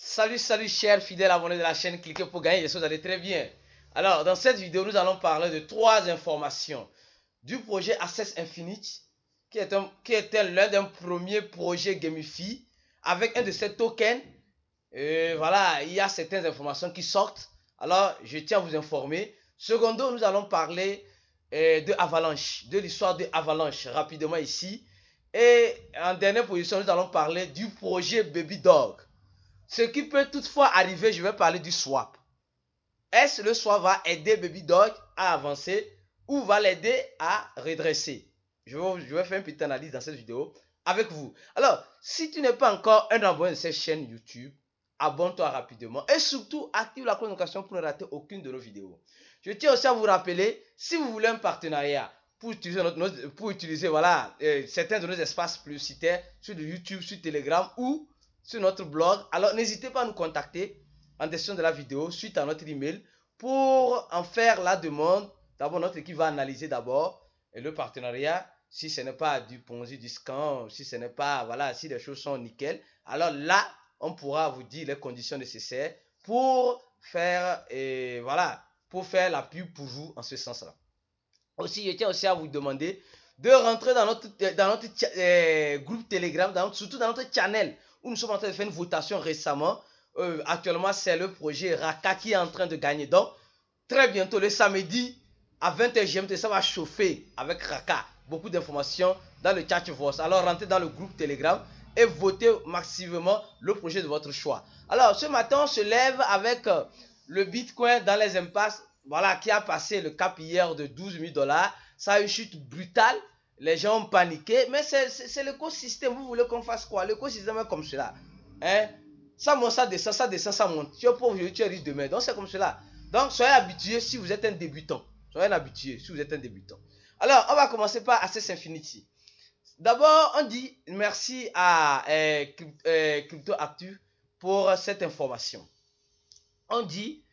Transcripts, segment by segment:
Salut chers fidèles abonnés de la chaîne, cliquez pour gagner, j'espère que vous allez très bien. Alors, dans cette vidéo, nous allons parler de 3 informations du projet Access Infinite, qui était l'un des premiers projets Gamify, avec un de ces tokens. Voilà, il y a certaines informations qui sortent, alors je tiens à vous informer. Secondo, nous allons parler de Avalanche, de l'histoire de Avalanche, rapidement ici. Et en dernière position, nous allons parler du projet Baby Dog. Ce qui peut toutefois arriver, je vais parler du swap. Est-ce que le swap va aider Baby Dog à avancer ou va l'aider à redresser? Je vais faire une petite analyse dans cette vidéo avec vous. Alors, si tu n'es pas encore un abonné de cette chaîne YouTube, abonne-toi rapidement et surtout active la cloche de notification pour ne rater aucune de nos vidéos. Je tiens aussi à vous rappeler, si vous voulez un partenariat pour utiliser voilà, certains de nos espaces publicitaires sur YouTube, sur Telegram ou sur notre blog, alors n'hésitez pas à nous contacter en description de la vidéo suite à notre email pour en faire la demande. D'abord, notre équipe va analyser d'abord le partenariat. Si ce n'est pas du Ponzi, du scam, si ce n'est pas, voilà, si les choses sont nickel, alors là, on pourra vous dire les conditions nécessaires pour faire, voilà, pour faire la pub pour vous en ce sens-là. Aussi, je tiens aussi à vous demander de rentrer dans notre groupe Telegram, surtout dans notre channel, où nous sommes en train de faire une votation récemment. Actuellement, c'est le projet Raka qui est en train de gagner. Donc, très bientôt, le samedi, à 20h GMT, ça va chauffer avec Raka. Beaucoup d'informations dans le chat voice. Alors, rentrez dans le groupe Telegram et votez massivement le projet de votre choix. Alors, ce matin, on se lève avec le Bitcoin dans les impasses. Voilà, qui a passé le cap hier de 12 000 $. Ça a eu une chute brutale. Les gens ont paniqué. Mais c'est l'écosystème. Vous voulez qu'on fasse quoi? L'écosystème est comme cela. Hein? Ça monte, ça descend, ça monte. Tu es pauvre, tu es riche demain. Donc c'est comme cela. Donc soyez habitués si vous êtes un débutant. Soyez habitués si vous êtes un débutant. Alors, on va commencer par Access Infinity. D'abord, on dit merci à Crypto Actu pour cette information. On dit,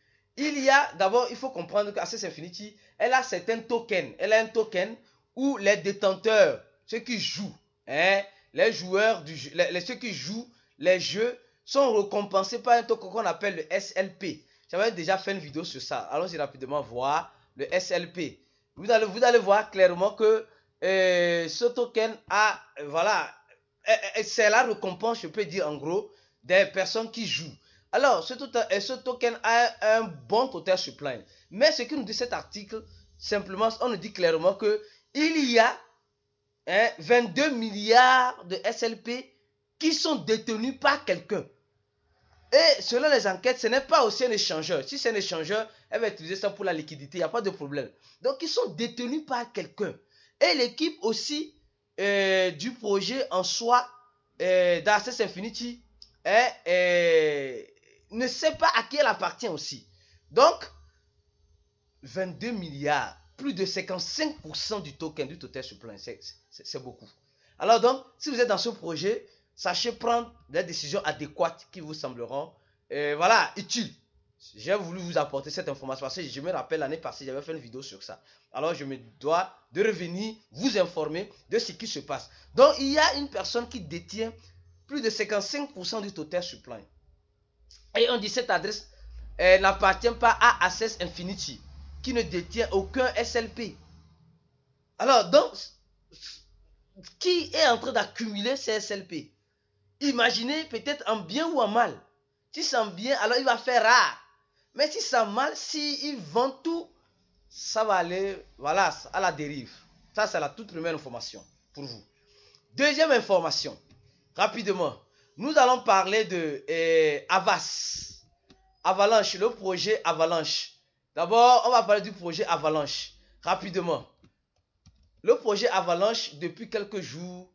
d'abord, il faut comprendre qu'Access Infinity, elle a certains tokens. Elle a un token où les détenteurs, ceux qui jouent, les joueurs du jeu, ceux qui jouent les jeux sont récompensés par un token qu'on appelle le SLP. J'avais déjà fait une vidéo sur ça. Allons-y rapidement voir le SLP. Vous allez voir clairement que ce token a, voilà, c'est la récompense, je peux dire en gros, des personnes qui jouent. Alors, ce token a un bon total supply. Mais ce que nous dit cet article, simplement, on nous dit clairement que il y a 22 milliards de SLP qui sont détenus par quelqu'un. Et selon les enquêtes, ce n'est pas aussi un échangeur. Si c'est un échangeur, elle va utiliser ça pour la liquidité, il n'y a pas de problème. Donc, ils sont détenus par quelqu'un. Et l'équipe aussi du projet en soi, d'Access Infinity, ne sait pas à qui elle appartient aussi. Donc, 22 milliards, plus de 55% du token du total supply, c'est beaucoup. Alors donc, si vous êtes dans ce projet, sachez prendre des décisions adéquates qui vous sembleront voilà, utiles. J'ai voulu vous apporter cette information parce que je me rappelle l'année passée, j'avais fait une vidéo sur ça. Alors je me dois de revenir vous informer de ce qui se passe. Donc il y a une personne qui détient plus de 55% du total supply. Et on dit cette adresse n'appartient pas à Access Infinity, qui ne détient aucun SLP. Alors donc, qui est en train d'accumuler ces SLP? Imaginez peut-être en bien ou en mal. Si c'est en bien, alors il va faire rare. Mais si c'est en mal, s'il vend tout, ça va aller, voilà, à la dérive. Ça, c'est la toute première information pour vous. Deuxième information, rapidement. Nous allons parler de Avas. Avalanche, le projet Avalanche. D'abord, on va parler du projet Avalanche. Rapidement. Le projet Avalanche, depuis quelques jours,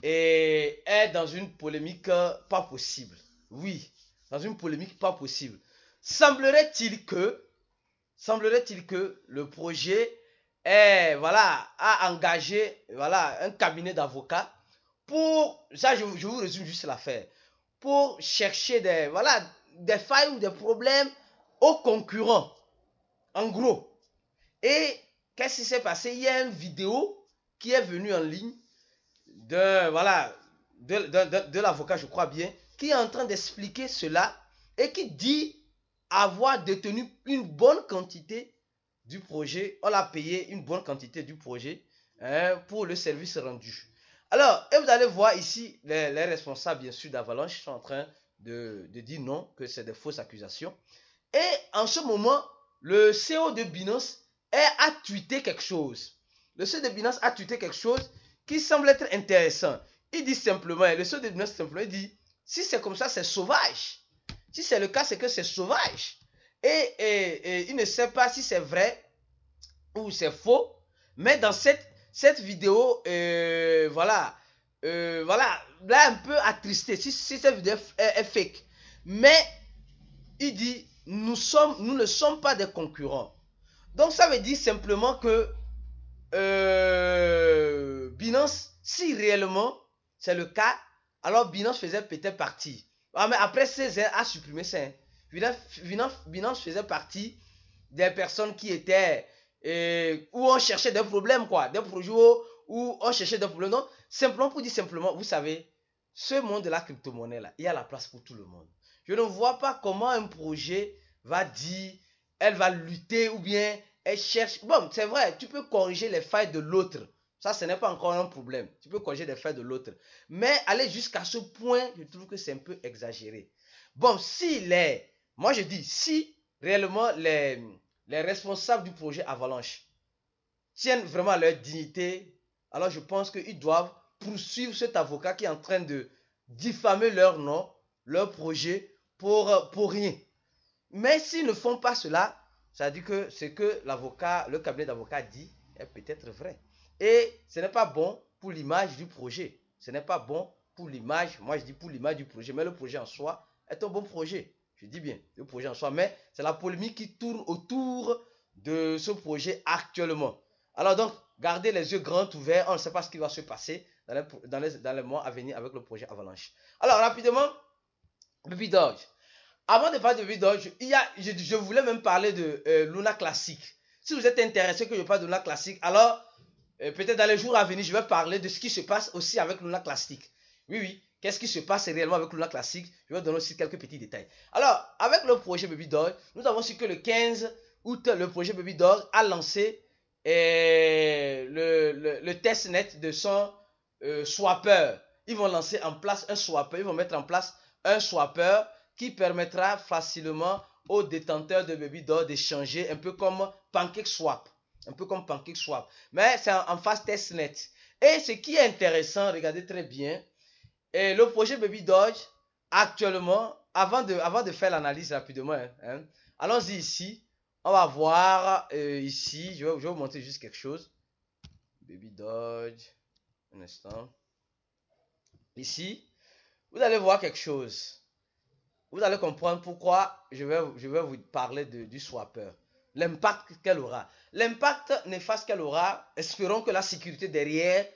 est dans une polémique pas possible. Oui, dans une polémique pas possible. Semblerait-il que le projet voilà, a engagé voilà, un cabinet d'avocats pour, ça je vous résume juste l'affaire, pour chercher voilà, des failles ou des problèmes aux concurrents. En gros. Et qu'est-ce qui s'est passé? Il y a une vidéo qui est venue en ligne de l'avocat, je crois bien, qui est en train d'expliquer cela et qui dit avoir détenu une bonne quantité du projet. On l'a payé une bonne quantité du projet pour le service rendu. Alors, et vous allez voir ici, les responsables, bien sûr, d'Avalanche sont en train de dire non, que c'est des fausses accusations. Et en ce moment, le CEO de Binance a tweeté quelque chose. Le CEO de Binance a tweeté quelque chose qui semble être intéressant. Il dit simplement, le CEO de Binance simplement dit, si c'est comme ça, c'est sauvage. Si c'est le cas, c'est que c'est sauvage. Et il ne sait pas si c'est vrai ou c'est faux. Mais dans cette vidéo, voilà, là un peu attristé, si cette vidéo est fake. Mais il dit, nous ne sommes pas des concurrents. Donc ça veut dire simplement que Binance, si réellement c'est le cas, alors Binance faisait peut-être partie. Ah, mais après, Césaire a supprimé ça. Binance faisait partie des personnes qui étaient où on cherchait des problèmes, quoi. Des projets où on cherchait des problèmes. Non, simplement pour dire simplement, vous savez, ce monde de la crypto-monnaie, là, il y a la place pour tout le monde. Je ne vois pas comment un projet va dire, elle va lutter ou bien elle cherche. Bon, c'est vrai, tu peux corriger les failles de l'autre. Ça, ce n'est pas encore un problème. Tu peux corriger les failles de l'autre. Mais aller jusqu'à ce point, je trouve que c'est un peu exagéré. Bon, moi je dis, si réellement les responsables du projet Avalanche tiennent vraiment à leur dignité, alors je pense qu'ils doivent poursuivre cet avocat qui est en train de diffamer leur nom, leur projet pour rien. Mais s'ils ne font pas cela, ça veut dire que ce que l'avocat, le cabinet d'avocats dit est peut-être vrai. Et ce n'est pas bon pour l'image du projet. Ce n'est pas bon pour l'image, moi je dis pour l'image du projet, mais le projet en soi est un bon projet. Je dis bien, le projet en soi, mais c'est la polémique qui tourne autour de ce projet actuellement. Alors donc, gardez les yeux grands ouverts, on ne sait pas ce qui va se passer dans les mois à venir avec le projet Avalanche. Alors rapidement, Baby Doge. Avant de parler de Baby Doge, je voulais même parler de Luna Classic. Si vous êtes intéressé que je parle de Luna Classic, alors peut-être dans les jours à venir, je vais parler de ce qui se passe aussi avec Luna Classic. Oui, oui. Qu'est-ce qui se passe réellement avec Luna Classic? Je vais donner aussi quelques petits détails. Alors, avec le projet Baby Doge, nous avons su que le 15 août, le projet Baby Doge a lancé le testnet de son swapper. Ils vont lancer en place un swapper. Ils vont mettre en place un swapper qui permettra facilement aux détenteurs de Baby Doge d'échanger un peu comme PancakeSwap. Un peu comme PancakeSwap. Mais c'est en phase testnet. Et ce qui est intéressant, regardez très bien, et le projet Baby Doge, actuellement, avant de faire l'analyse rapidement, allons-y ici. On va voir ici, je vais vous montrer juste quelque chose. Baby Doge, un instant. Ici, vous allez voir quelque chose. Vous allez comprendre pourquoi je vais vous parler du swapper. L'impact qu'elle aura. L'impact néfaste qu'elle aura, espérons que la sécurité derrière,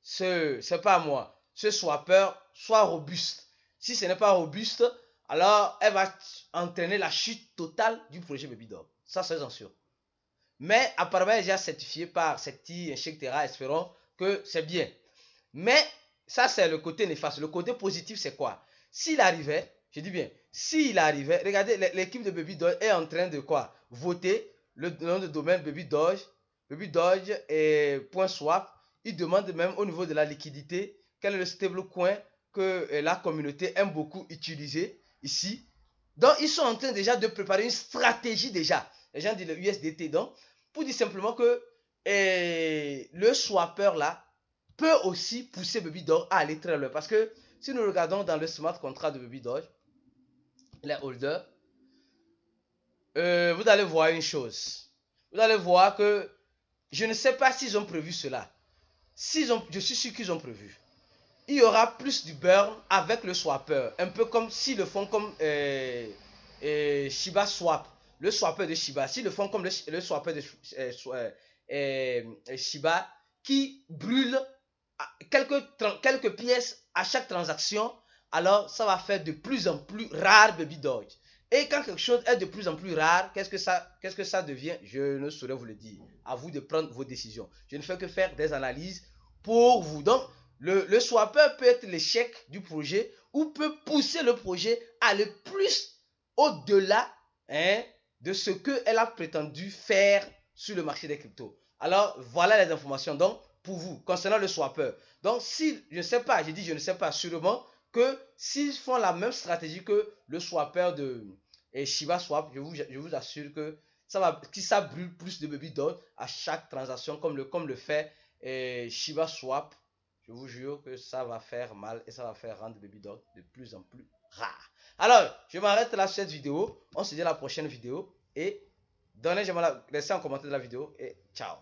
c'est pas moi, ce swapper soit robuste. Si ce n'est pas robuste, alors elle va entraîner la chute totale du projet Baby Doge. Ça, c'est sûr. Mais apparemment, elle est déjà certifiée par Secti, etc. Espérons que c'est bien. Mais ça, c'est le côté néfaste. Le côté positif, c'est quoi? S'il arrivait, je dis bien, s'il arrivait, regardez, l'équipe de Baby Doge est en train de quoi? Voter le nom de domaine Baby Doge et .swap. Ils demandent même au niveau de la liquidité quel est le stablecoin que la communauté aime beaucoup utiliser ici. Donc, ils sont en train déjà de préparer une stratégie déjà. Les gens disent le USDT, donc, pour dire simplement que le swapper là peut aussi pousser Baby Doge à aller très loin. Parce que si nous regardons dans le smart contract de Baby Doge, les holders, vous allez voir une chose. Vous allez voir que je ne sais pas s'ils ont prévu cela. Je suis sûr qu'ils ont prévu. Il y aura plus du burn avec le swapper. Un peu comme s'ils le font comme Shiba Swap. Le swapper de Shiba. S'ils le font comme le swapper de Shiba qui brûle quelques pièces à chaque transaction, alors ça va faire de plus en plus rare Baby Doge. Et quand quelque chose est de plus en plus rare, qu'est-ce que ça devient? Je ne saurais vous le dire. À vous de prendre vos décisions. Je ne fais que faire des analyses pour vous. Donc, le swapper peut être l'échec du projet ou peut pousser le projet à aller plus au-delà de ce qu'elle a prétendu faire sur le marché des cryptos. Alors, voilà les informations donc pour vous concernant le swapper. Donc, si je ne sais pas, j'ai dit je ne sais pas, sûrement que s'ils font la même stratégie que le swapper de Shiba Swap, je vous assure que ça brûle plus de baby doll à chaque transaction comme le fait Shiba Swap. Je vous jure que ça va faire mal et ça va faire rendre baby doll de plus en plus rare. Alors, je m'arrête là sur cette vidéo. On se dit à la prochaine vidéo et laissez un commentaire de la vidéo et ciao.